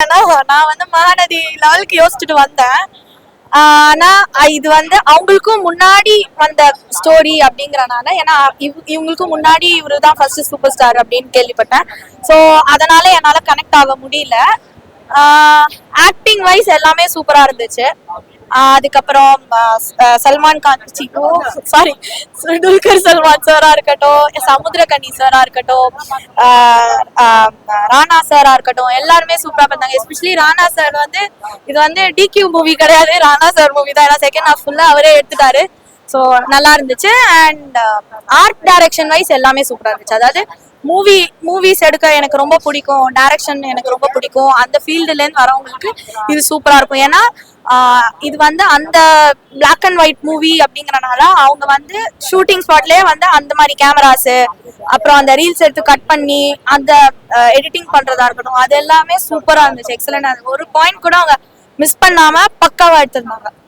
ஏன்னா நான் வந்து மகாநதி லெவலுக்கு யோசிச்சுட்டு வந்தேன். ஆனா இது வந்து அவங்களுக்கும் முன்னாடி வந்த ஸ்டோரி அப்படிங்கறனால, ஏன்னா இவங்களுக்கும் முன்னாடி இவரு தான் ஃபர்ஸ்ட் சூப்பர் ஸ்டார் அப்படின்னு கேள்விப்பட்டேன். ஸோ அதனால என்னால கனெக்ட் ஆக முடியல. ஆக்டிங் வைஸ் எல்லாமே சூப்பரா இருந்துச்சு. அதுக்கப்புறம் சல்மான் கான் சாரி துல்கர் சல்மான் சாரா இருக்கட்டும், சமுத்திரகனி சாரா இருக்கட்டும், ராணா சாரா இருக்கட்டும், எல்லாருமே சூப்பரா பண்ணாங்க. எஸ்பெஷலி ராணா சார் வந்து இது வந்து டிக்யூ மூவி கிடையாது, ராணா சார் மூவி தான். ஏன்னா செகண்ட் ஹாஃப் ஃபுல்லா அவரே எடுத்துட்டாரு. ஸோ நல்லா இருந்துச்சு. அண்ட் ஆர்ட் டைரக்ஷன் வைஸ் எல்லாமே சூப்பரா இருந்துச்சு. அதாவது மூவிஸ் எடுக்க எனக்கு ரொம்ப பிடிக்கும், டைரக்ஷன் எனக்கு ரொம்ப பிடிக்கும். அந்த ஃபீல்டுல இருந்து வரவங்களுக்கு இது சூப்பரா இருக்கும். ஏன்னா இது வந்து அந்த பிளாக் அண்ட் ஒயிட் மூவி அப்படிங்கறனால அவங்க வந்து ஷூட்டிங் ஸ்பாட்லயே வந்து அந்த மாதிரி கேமராஸ், அப்புறம் அந்த ரீல்ஸ் எடுத்து கட் பண்ணி அந்த எடிட்டிங் பண்றதா இருக்கட்டும், அது எல்லாமே சூப்பரா இருந்துச்சு. எக்ஸலண்டா இருந்துச்சு. ஒரு பாயிண்ட் கூட அவங்க மிஸ் பண்ணாம பக்காவா எடுத்திருந்தாங்க.